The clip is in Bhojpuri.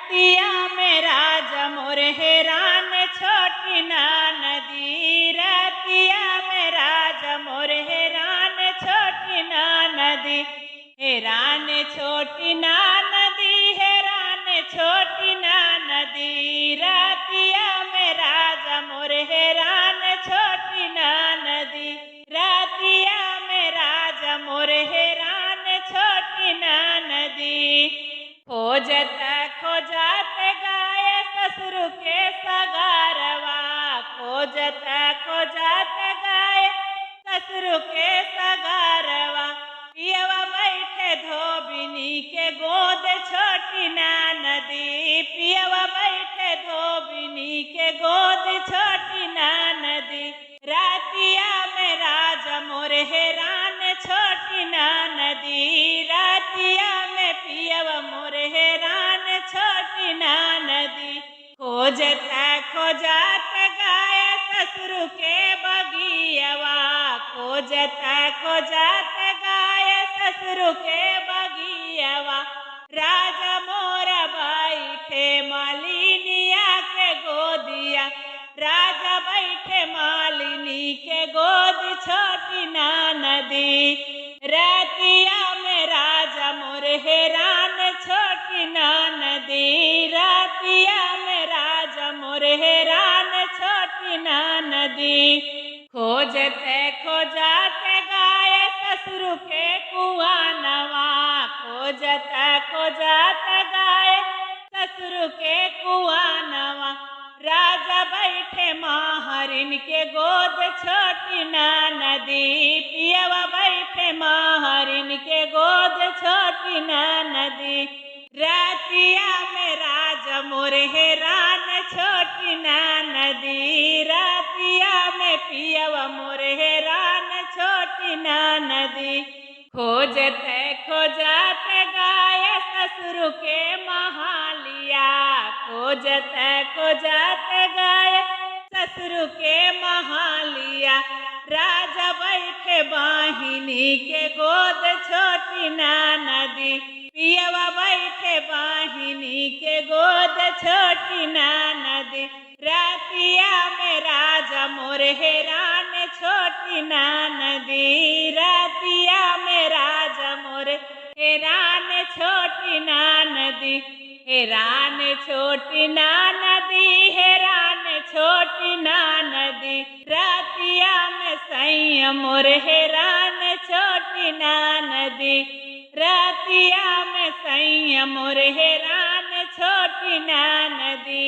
रतिया में राजा मोर हैरान छोटी ना नदी, रतिया में राजा मोर हैरान छोटी ना नदी, हैरान छोटी ना नदी, हैरान छोटी ना नदी, रतिया में राजा मोर हैरान छोटी ना नदी, रतिया में राजा मोर हैरान छोटी ना नदी। खोजत खोजत गाय ससुर के सगारवा, खोजत खोजत गाय ससुर के सगारवा, पियवा बैठे धोबिनी के गोद छोटी ना नदी, पियवा बैठे धोबिनी के गोद छोटी ना नदी, रतिया में राजा मोर हैरान छोटी ना नदी, रतिया में पियवा मोर हैरान छोटी ना नदी। खोजत खोजत गाय ससुर के बगियवा, खोजत खोजत गाय ससुर के बगियवा, राजा मोरा बैठे मालिनिया के गोदिया, राजा बैठे मालिनी के गोद छोटी ना नदी, रतिया में राजा मोर हैरान छोटी ना नदी, रतिया में राजा मोर हैरान छोटी ना नदी। खोजत खोजत गाय ससुर के कुआनवा, खोजत खोजत गाय ससुर के कुआनवा, राजा बैठे महारिन के गोद छोटी ना नदी, पियवा बैठे महारिन के गोद छोटी ना नदी, रतिया में राजा मोर हैरान छोटी ना नदी, रतिया में पियवा मोर हैरान छोटी ना नदी। खोजत खोजत गाय ससुर के महालिया, खोजत खोजत गाय ससुर के महालिया, राजा बैठे बाहिनी के गोद छोटी ना नदी, पियवा बैठे बाहिनी के गोद छोटी ना नदी, रतिया में राजा मोर हैरान छोटी ना नदी, रतिया में राजा मोर हैरान छोटी ना नदी, हैरान छोटी ना नदी, हैरान छोटी ना नदी, रतिया में सैया मोर हैरान छोटी ना नदी, रतिया में सैया मोर हैरान छोटी ना नदी।